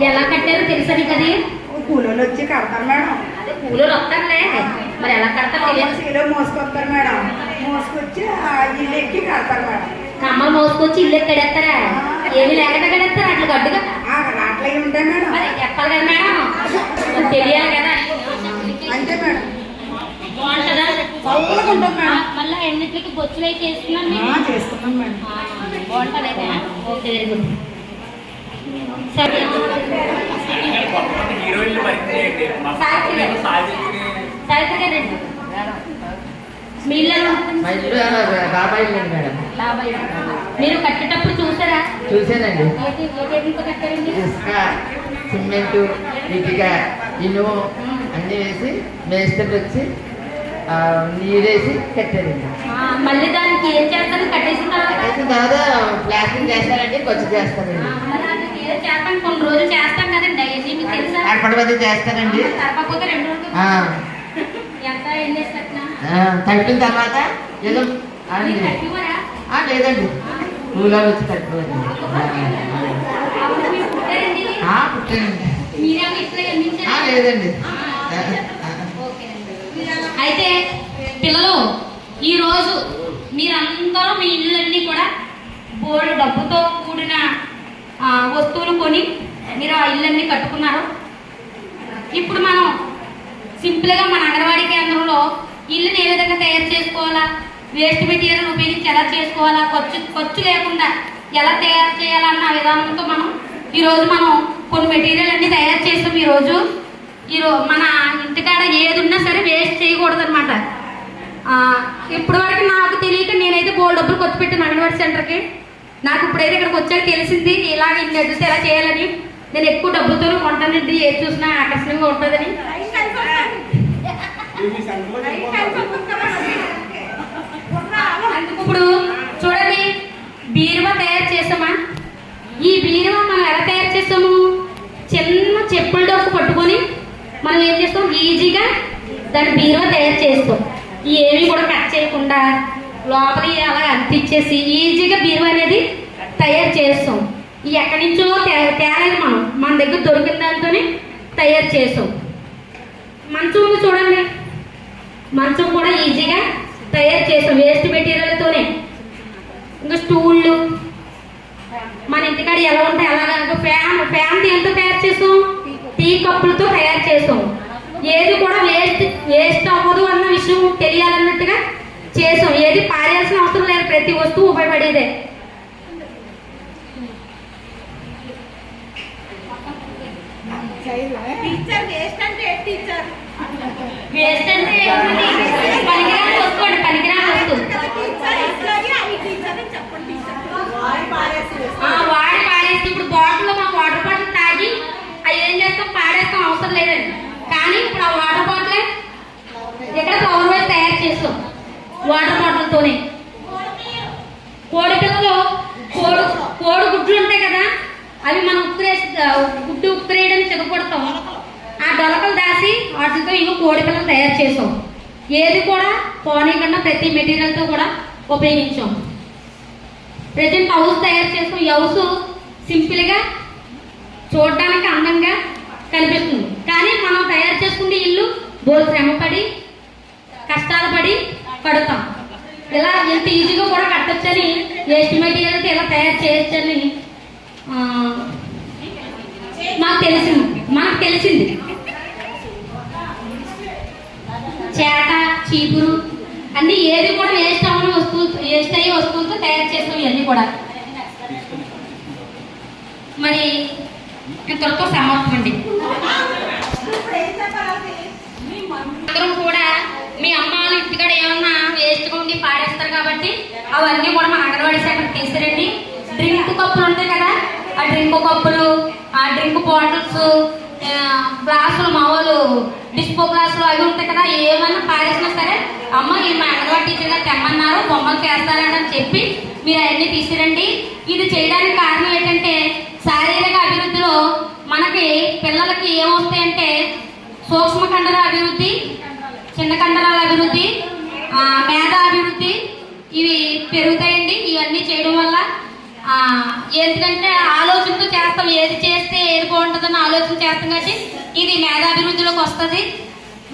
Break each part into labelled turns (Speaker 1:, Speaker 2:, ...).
Speaker 1: ఎలా కట్టారో తెలుసా నీకు? అది
Speaker 2: కూలోళ్ళు వచ్చి కడతారు మేడం.
Speaker 1: అదే కూలోళ్ళు వస్తారులే, మరి ఎలా కడతారు తెలియదు.
Speaker 2: మోసుకొస్తారు మేడం, మోసుకొచ్చి ఇల్లు ఎక్కి కడతారు మేడం.
Speaker 1: కమ్మలు మోసుకొచ్చి ఇల్లు ఎక్కడేస్తారా? ఏమి లేకుండా కడేస్తారా? అట్లా గడ్డుగా
Speaker 2: అట్లా ఉంటాయి మేడం.
Speaker 1: చెప్పాలి కదా మేడం, తెలియాలి కదా.
Speaker 2: అంతే మేడం.
Speaker 1: బాగుంటుందా?
Speaker 2: చల్లగా ఉంటుంది మేడం.
Speaker 1: మళ్ళీ ఎన్నింటికి బొచ్చులు అయితే చేస్తున్నాను
Speaker 2: చేసుకున్నాం మేడం.
Speaker 1: బాగుంటుంది అయితే. Okay, very good. సరే సావిత్రి గారు మీ ఇల్లు మీరు కట్టేటప్పుడు చూసారా?
Speaker 3: చూసానండి.
Speaker 1: కట్టారండి?
Speaker 3: ఇసుక, సిమెంటు, ఇటుక, ఇనుము అన్నీ వేసి మేస్త్రి వచ్చి నీరేసి కట్టారండి.
Speaker 1: మళ్ళీ దానికి ఏం చేస్తారు? కట్టేసిన
Speaker 3: తర్వాత ప్లాస్టింగ్ చేస్తారండి, ఖర్చు చేస్తారండి.
Speaker 1: చేస్తాను, కొన్ని రోజులు చేస్తాం కదండి. అవన్నీ మీకు తెలుసా?
Speaker 3: అడపడబద్ది చేస్తారండి.
Speaker 1: తప్పకపోతే 2 రోజులు ఎంత ఎన్ని
Speaker 3: తగ్గిన తర్వాత ఏదో లేదండి, కూలర్ వచ్చి తగ్గిపోయింది. లేదండి.
Speaker 1: అయితే పిల్లలు, ఈరోజు మీరందరూ మీ ఇళ్ళన్నీ కూడా బోర్డు డబ్బుతో కూడిన వస్తువులు కొని మీరు ఆ ఇళ్ళన్నీ కట్టుకున్నారు. ఇప్పుడు మనం సింపుల్గా మన అంగన్వాడీ కేంద్రంలో ఇల్లుని ఏ విధంగా తయారు చేసుకోవాలా, వేస్ట్ మెటీరియల్ ఉపయోగించి ఎలా చేసుకోవాలా, ఖర్చు లేకుండా ఎలా తయారు చేయాలన్న విధానంతో ఈరోజు మనం కొన్ని మెటీరియల్ అన్నీ తయారు చేస్తాం. ఈరోజు మన ఇంటికాడ ఏది ఉన్నా సరే వేస్ట్ చేయకూడదు అనమాట. ఇప్పటి వరకు నాకు తెలియక నేనైతే బోల్డ్ డబ్బులు ఖర్చు పెట్టాను అంగన్వాడీ సెంటర్కి. నాకు ఇప్పుడైతే ఇక్కడికి వచ్చాక తెలిసింది ఇలాగ ఇన్ని అడ్రస్ ఎలా చేయాలని. నేను ఎక్కువ డబ్బులతో కొంటానండి, ఏది చూసినా ఆకర్షణీయంగా ఉంటుందని. ఇప్పుడు చూడండి, బీరువా తయారు చేసామా? ఈ బీరువా మనం ఎలా తయారు చేస్తాము? చిన్న చెప్పుల డొక్కు పట్టుకొని మనం ఏం చేస్తాం, ఈజీగా దాని బీరువా తయారు చేస్తాం. ఏవి కూడా కట్ చేయకుండా లోపలి అలా అంటించేసి ఈజీగా బీరువా అనేది తయారు చేస్తాం. ఎక్కడి నుంచో తేలేదు, మన దగ్గర దొరికిన దాంతోనే తయారు చేస్తాం. మంచం ఉంది చూడండి, మంచం కూడా ఈజీగా తయారు చేస్తాం వేస్ట్ మెటీరియల్తోనే. ఇంకా స్టూళ్ళు మన ఇంటికాడ ఎలా ఉంటాయి అలాగా. ఫ్యాన్ దేంతో తయారు చేస్తాం? టీ కప్పులతో తయారు చేస్తాం. ఏది కూడా వేస్ట్ అవ్వదు అన్న విషయం తెలియాలన్నట్టుగా చేసాం. ఏది పారేయాల్సిన అవసరం లేదు, ప్రతి వస్తువు ఉపయోగపడేదే. వేస్ట్ అంటే పనికిరాని వస్తువు అండి, పనికిరాని వస్తువు. వాడి పాడేస్తే ఇప్పుడు బాటిల్లో మా వాటర్ బాటిల్ తాగి అవి ఏం చేస్తాం, పాడేస్తాం, అవసరం లేదండి. కానీ ఇప్పుడు ఆ వాటర్ బాటిల్ ఇక్కడ పవర్ వేల్ తయారు చేస్తాం వాటర్ బాటిల్తోనే. కోడి పిల్లలు కోడి గుడ్లు ఉంటాయి కదా, అవి మనం గుడ్డు ఉక్కురేయడానికి చెగపడతాం. ఆ డొలకలు దాసి వాటితో ఇంకో కోడి పిల్లలు తయారు చేసాం. ఏది కూడా పోనీకుండా ప్రతి మెటీరియల్తో కూడా ఉపయోగించాం. ప్రజెంట్ హౌస్ తయారు చేస్తాం. ఈ హౌస్ సింపుల్గా చూడడానికి అందంగా కనిపిస్తుంది, కానీ మనం తయారు చేసుకుంటే ఇల్లు బోల్ శ్రమపడి కష్టాలు పడి కడతాం. ఇలా ఎంత ఈజీగా కూడా కట్టొచ్చని, వేస్ట్ మెటీరియల్తో ఇలా తయారు చేయొచ్చని మనకు తెలిసింది. చేట, చీపురు అన్ని ఏది కూడా వేస్ట్ అయ్యే వస్తువులతో తయారు చేస్తాం. ఇవన్నీ కూడా మరి ఇంతతో సమాప్తం అండి. అందరం కూడా మీ అమ్మాలు ఇంటికాడ ఏమన్నా వేస్ట్గా ఉండి పాడేస్తారు కాబట్టి అవన్నీ కూడా మన అంగన్వాడీ సెంటర్ తీసుకురండి. డ్రింక్ కప్పులు ఉంటాయి కదా, ఆ డ్రింక్ కప్పులు, ఆ డ్రింక్ బాటిల్స్, గ్లాసులు, మామూలు డిస్పో గ్లాసులు అవి ఉంటాయి కదా, ఏమన్నా పారేసినా సరే అమ్మ ఈ మా అంగన్వాడీ టీచర్ గారు తెమ్మన్నారు, బొమ్మలు చేస్తారండి అని చెప్పి మీరు అవన్నీ తీసుకురండి. ఇది చేయడానికి కారణం ఏంటంటే శారీరక అభివృద్ధిలో మనకి పిల్లలకి ఏమొస్తాయంటే సూక్ష్మ కండర అభివృద్ధి, చిన్న కండరాల అభివృద్ధి, మేధా అభివృద్ధి ఇవి పెరుగుతాయండి. ఇవన్నీ చేయడం వల్ల ఎందుకంటే ఆలోచనతో చేస్తాం, ఏది చేస్తే ఏది ఆలోచన చేస్తాం కాబట్టి ఇది మేధాభివృద్ధిలోకి వస్తుంది.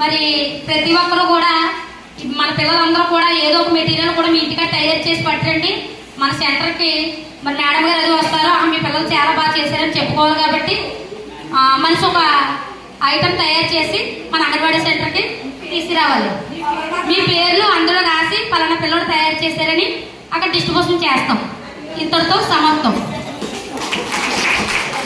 Speaker 1: మరి ప్రతి ఒక్కరు కూడా మన పిల్లలందరూ కూడా ఏదో ఒక మెటీరియల్ కూడా మీ ఇంటికి తయారు చేసి పట్టండి. మన సెంటర్కి మరి మేడం గారు అది వస్తారో మీ పిల్లలు చాలా బాగా చేశారని చెప్పుకోవాలి. కాబట్టి మనిషి ఒక ఐటమ్ తయారు చేసి మన అంగన్వాడీ సెంటర్కి తీసుకురావాలి. మీ పేర్లు అందులో రాసి పలానా పిల్లలు తయారు చేశారని అక్కడ డిస్ట్రిబ్యూషన్ చేస్తాం. ఇంతటితో సమాప్తం.